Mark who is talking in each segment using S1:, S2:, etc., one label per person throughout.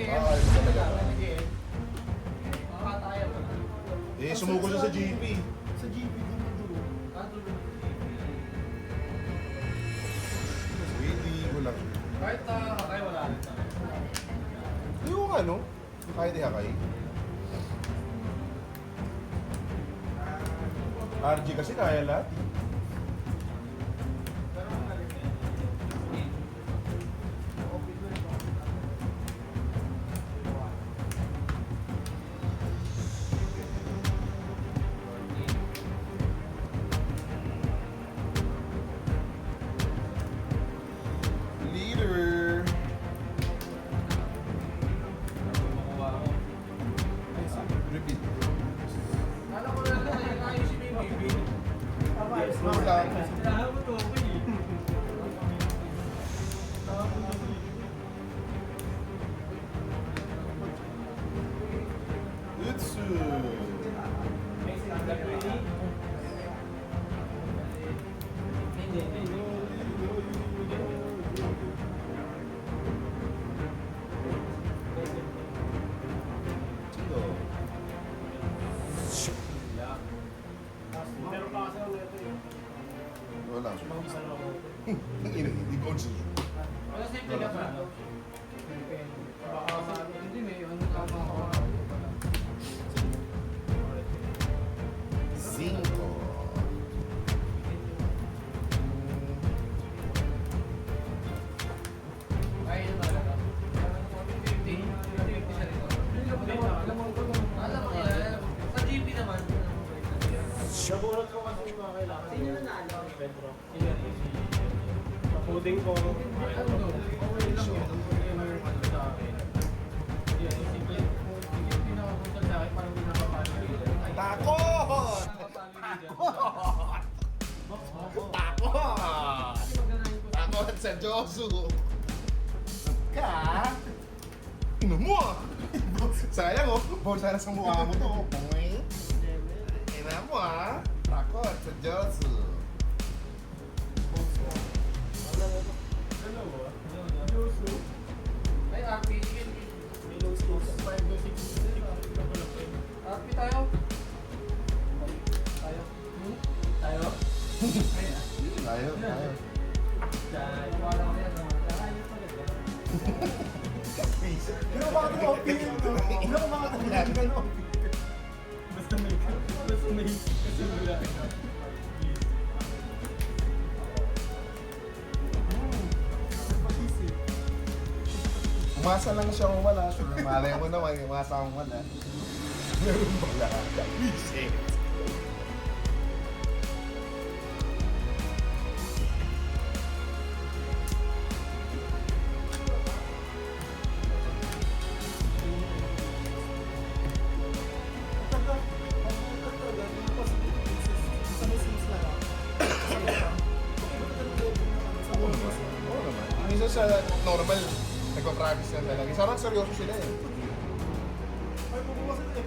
S1: Ayos talaga.
S2: Makakataya mo na.
S1: Eh, sumugod siya sa GP.
S3: Sa GP, dulo-dulo.
S1: Hindi ko lang.
S2: Kahit nakakataya, wala rin talaga.
S1: Yung ano, kaya di hakay. RG kasi kaya lahat.
S2: Pero ang galing na yun.
S1: Leader.
S2: Makuha ko.
S1: Repeat.
S2: Alam ko na lang, ayos si Baby.
S1: Slow lang.
S2: Kailangan mo ito ako eh.
S1: It's
S3: Pero pa kasi ang neto eh.
S1: wala.
S3: Sumamisa lang ako.
S1: Hindi conscious.
S2: Wala sa ka pa. Baka hindi may ano tama ako.
S1: Cinco.
S2: Kaya yun talaga. 50 siya rito. Alam mo yan. Sa GP naman.
S3: Nabulat ko kasi yung mga kailangan. Sino nanalo? Pedro. Puding ko.
S2: Ano to? Okay lang yun. Okay lang yung ano sa akin. Yan, yung simple. Yung pinakapunta sa akin, parang pinakapaligiran. Ay,
S1: Takot!
S2: pinakapaligiran.
S1: Takot!
S2: Kasi maganahin ko.
S1: Takot sa Josu! Ka? Ino mo ah! Sayang oh! Bawal sana sa mukha mo to. Boing! Ina mo ah! Takot sa Josu!
S2: Ay, RP. Sige, sige. RP tayo. Tayo. Tayo? Ayun ah.
S1: Tayo, tayo.
S2: Wala ko yan. Tayo pa rin.
S3: Hindi ko makatapin. Hindi ko makatapin.
S2: Basta may kasimula.
S1: Umasa lang siya kung wala. So, malay mo naman, umasa kung wala. Meron wala. Visit. Oo naman. Minsan sa normal, nagpa-practice na talaga. Sarang seryoso sila eh.
S3: Ay, pupuwasan na eh.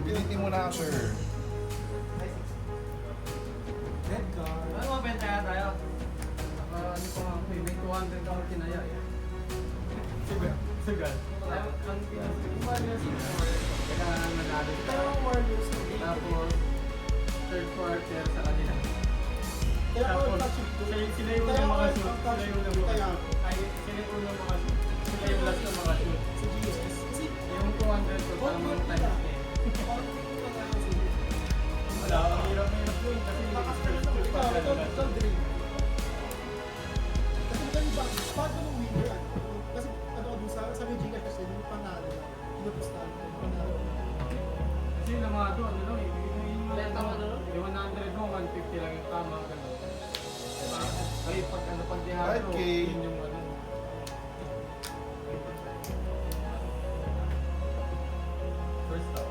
S1: Piniti mo na, sir.
S3: Red card.
S2: Ano mga benta kaya tayo? Ano pa nga, may 200 ako kinaya eh.
S3: Sigal.
S2: Ang kailangan nanalo siya.
S3: Pero ang Warriors,
S2: Tapos, third quarter sa kanila.
S3: kaya ako
S2: Tapos,
S3: touch it.
S2: sila yung unang mga shoot. Sila yung unang mga shoot. Ay, sila yung unang mga shoot. Sila yung last na mga shoot.
S3: Sa GSS. Kasi,
S2: Yung 200 ko tamang times eh. Wala, ang hirap-hirap yun. Kasi first shoot pa sila na last.
S3: Kasi magaling ba? Paano mo win yan? Kasi ano ko dun sa Gcash kasi yung panalo. Pinupustahan ko yung panalo.
S2: Kasi yung mga doon, ano lang, yung 100 mo, 150 lang yung tama. Ganun. Diba? Kaya pag ano, pag dihado,
S1: Okay.
S2: yun yung ano. First out.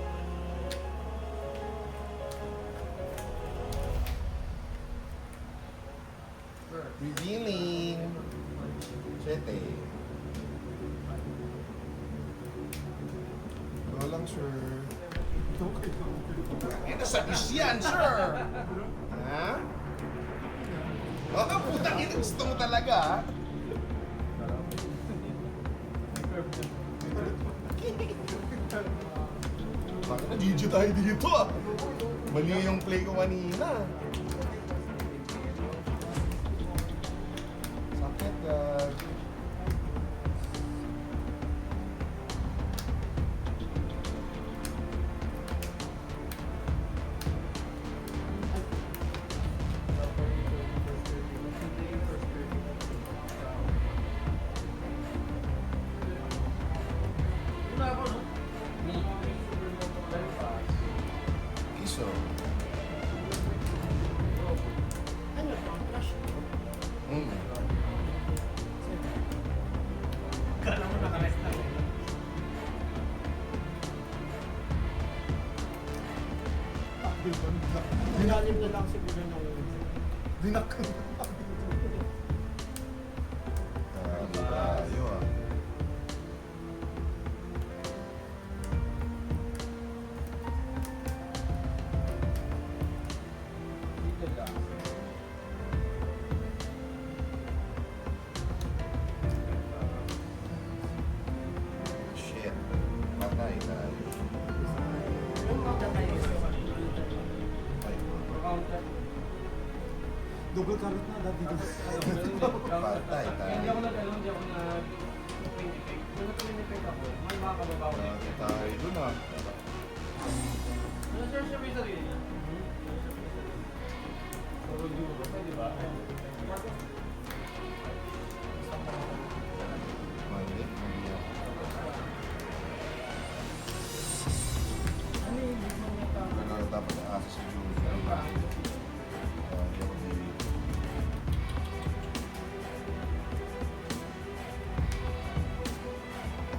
S2: First.
S1: Revealing. Sete. Ikaw lang, sir. Ito sa yan, sir! Ha? Ah, putang ina, gusto mo talaga, ha? Bakit na GG tayo dito, ah? Mali yung play ko kanina. Sakit, Iso.
S3: Ano to? Crush.
S1: Mm.
S2: Kala mo nakarest na.
S3: Nilalim na lang siguro ng
S1: Dinak. Tayo, ah.
S2: Dito lang.
S1: Shit. Patay tayo.
S3: yung mga tayo.
S1: Ay,
S2: Counter.
S3: Double carrot na agad dito.
S1: Patay tayo.
S2: Hindi ako hindi ako na 25. Kung na-25 ako, may makakababaw na.
S1: Patay tayo dun, ah.
S2: Ano siya may sarili niya? Puro euro, di ba?
S1: Mali, mali ako.
S2: Ano yung gusto mo tama?
S1: Pero dapat asa sa June.
S2: Ano ba?
S1: Hindi ako bibili.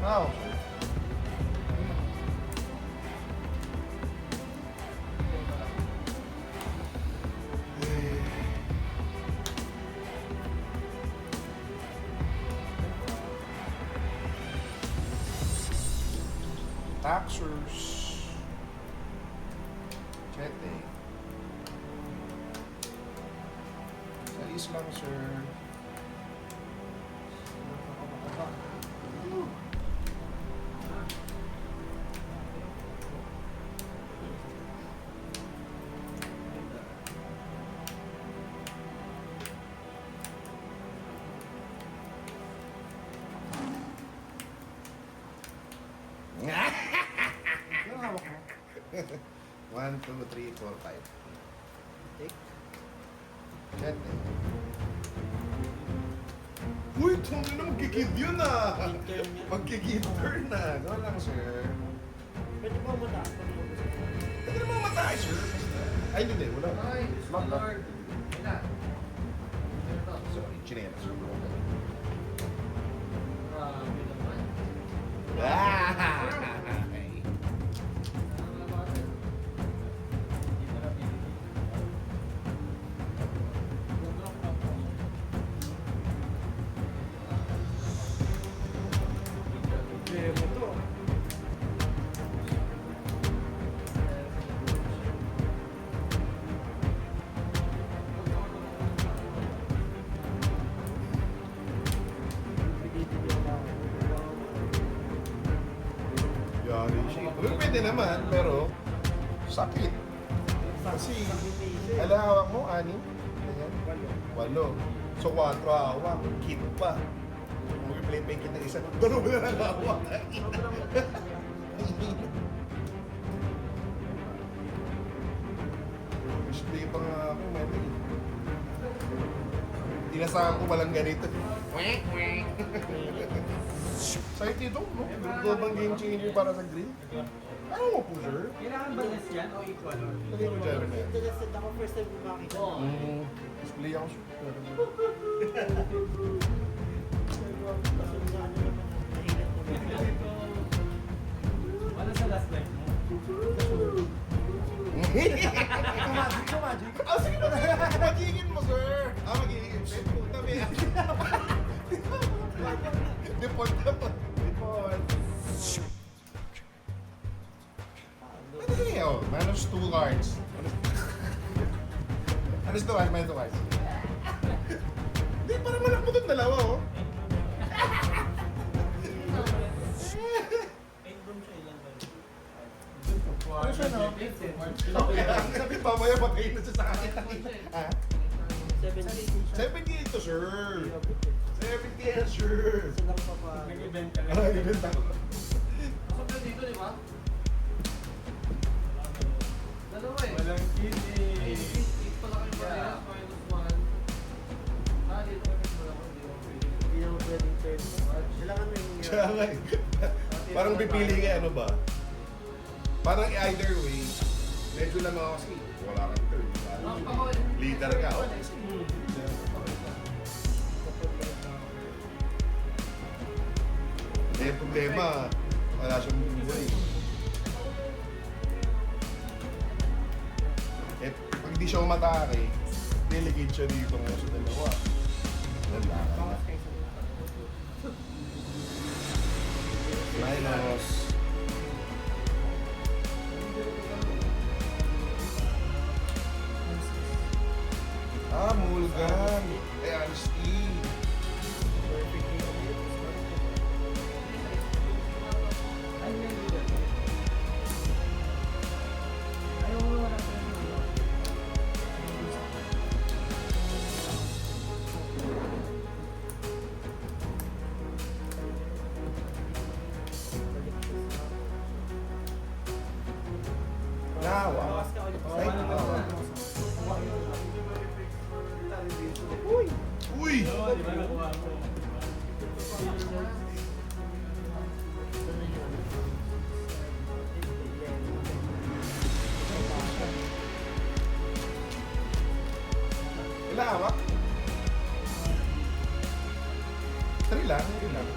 S1: Wow. Taxers. Chete. Salis lang, sir.
S3: Yung hawak mo.
S1: 1, 2, 3, 4, 5.
S3: Take.
S1: Chete. Uy, tungo na magkikid yun, ah.
S3: Turn niya.
S1: Magkikid turn na. Go lang, sir.
S3: Pwede ba mataas?
S1: Pwede naman matay, sir. Ay, hindi. Wala.
S2: Ay,
S1: Lock na.
S2: Lord. Ina. Ito.
S1: Sorry, chinelas.
S2: Grabe naman.
S1: Ah!
S2: Ano ba ito? Dito na pinili. Nag-drop na po.
S3: Demo to.
S1: Yari siya. Well, pwede naman, pero sakit. Kasi, alam hawak mo, 6? Ganyan. 8. So, 4 hawak. Kit pa. Mag-play pa yung kit ng isa. Dalawa na lang hawak. Display pa nga ako, mali. Inasahan ko palang ganito. Sa'yo dito, no? Ito bang game changer para sa green? Ano mo po, sir?
S2: Kailangan ba less yan o equal?
S1: Lagay mo dyan, man.
S3: Interested ako first time ko makita.
S1: Display ako, sir.
S2: Ano sa last life mo?
S3: Magic.
S1: Ah, sige ba? Magiging mo, sir. Ah, magiging. Puta, may Deport na po. Deport. Ano yun? Minus 2 cards. Minus 2 cards, minus 2 cards. Hindi, parang malak mo itong dalawa, oh.
S3: Ano siya, no?
S1: Okay lang. Sabi mamaya patayin na siya sa akin. Ha? 78 to, sir. 70 yan, sir.
S2: Nag-event ka
S1: Ah, ibenta ko.
S2: Pasok na dito, di ba? Dalawa eh. Walang kiti. Eight pala kayo parehas, minus one. Ah, dito kami wala ko, hindi ako pwede.
S3: Kailangan mo yung...
S1: Kaya nga eh. Parang pipili ka, ano ba? Parang either way, medyo lang ako kasi wala kang third. Leader ka, oh. Hindi, problema, wala siyang buhay. Eh, pag di siya umatake, delegate siya dito ngayon sa dalawa. Lalaka. Minus. Ah, mulgan. Eh, honesty. Nawa. Ay, nawa. Uy! Uy! Ilang hawak? 3 lang, 3 lang.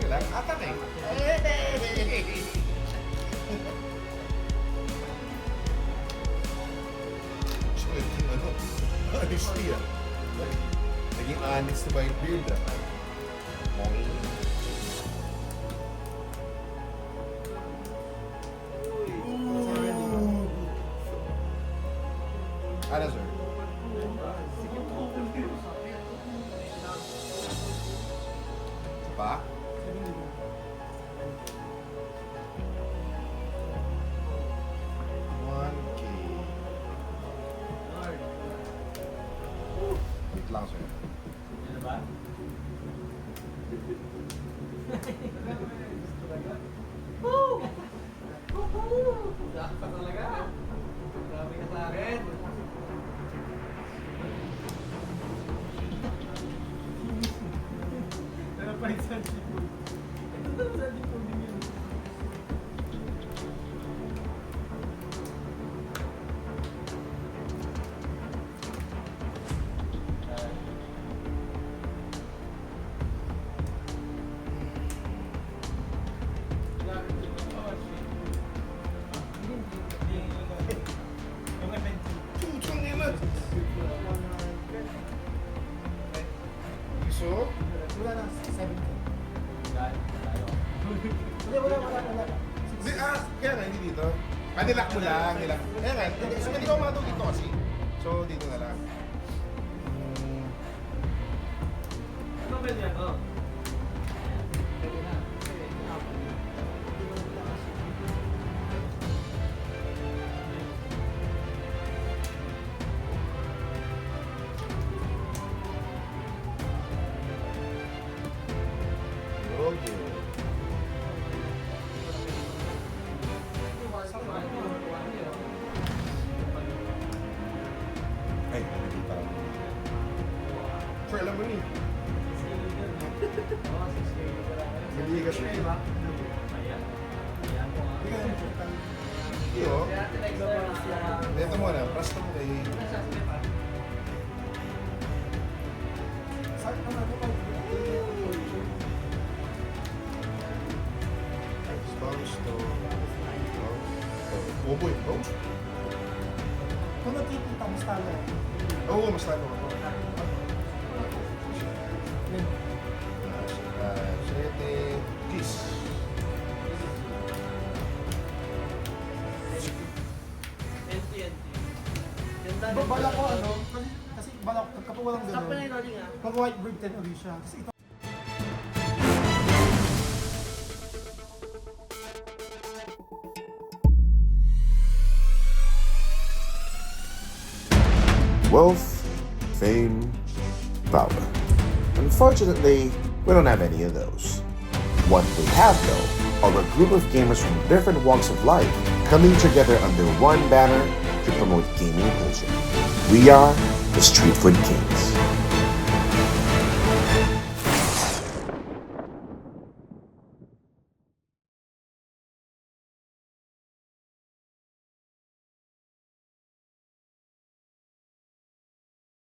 S1: 3 lang, atak eh. Sweet yung ano, honesty ah. Naging honest na white beard ah. Moing. Ano sir? Pa? Wait lang sir.
S2: Ano ba? Dapat talaga. Grabe ka sa akin. Pero pa isa tipo. Ito daw sa tipo din yun.
S1: Tutong nila. So?
S3: Wala na, 70. Hindi, wala.
S1: Di, kaya nga, hindi dito. Nilak mo lang, nilak. Kaya nga, hindi ko matog dito kasi. So, dito na lang.
S2: Ano ba yan? Oh.
S1: Okay. Ay, hindi pa. Sure, alam mo ni. Hindi ka sure. Iyo. Dito muna, prasta mo kayo.
S3: Saan naman ako?
S1: Bounce to. Oh boy, bounce.
S3: Kung nakikita mo sa talo,
S1: Oo, mas lalo ako. 7, kiss.
S3: balak ko ano, kasi balak ko Kapag walang
S4: Stop mo na
S3: gano'n,
S4: yung rolling ah.
S3: pag white break 10 ulit siya. Kasi ito,
S5: Wealth, fame, power. Unfortunately, we don't have any of those. What we have, though, are a group of gamers from different walks of life coming together under one banner to promote gaming culture. We are the Street Food Kings.